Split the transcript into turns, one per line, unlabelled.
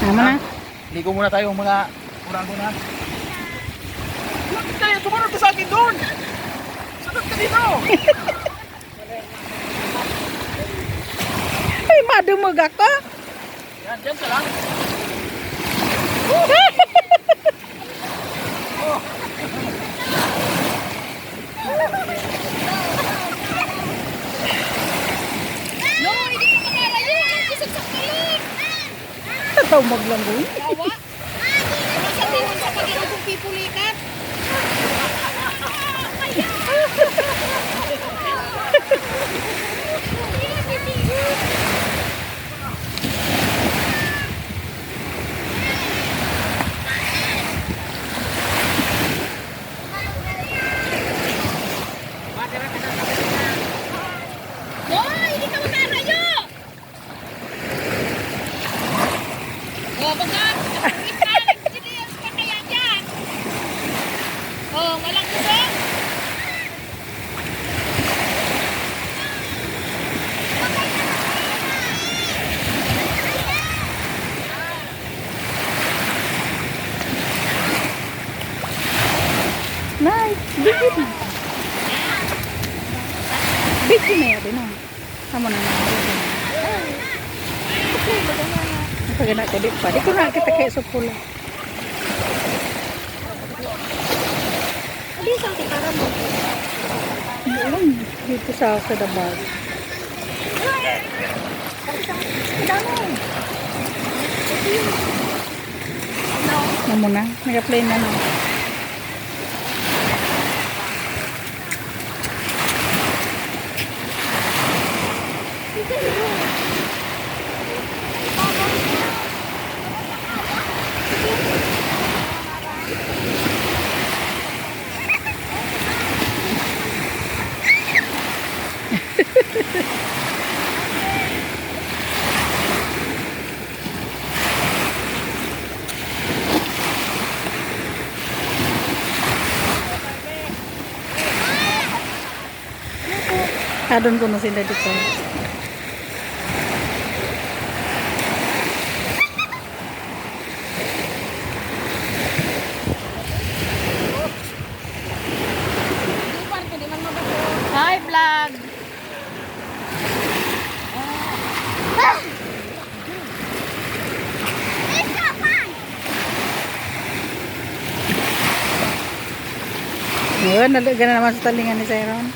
Tama na.
Ligo muna tayo mga urago na. Bakit kayo? Tumarot ka sa akin doon! Sunod ka dito!
Ay, madumog ako.
Yan, dyan ka lang.
No, hindi ko makarayo. Kisag sa kilid.
Tataw maglanggoy.
Tawa. Masabihin sa pag-inom kong pipulikat. No, hindi ka makarayo. Oh, baka. Oh, malaki ba?
Nice. Bigyan na. Bigyan na yun. Sama na naman. Pagana ko di pa. Di ko na kita kayo sa pula.
Hindi sa akin para mo.
Alam, dito sa dabag. Na muna. Nag-play na na. Kadon ko na sila dito. Hi, vlog! Yun, naliga na naman sa talingan ni Sayron.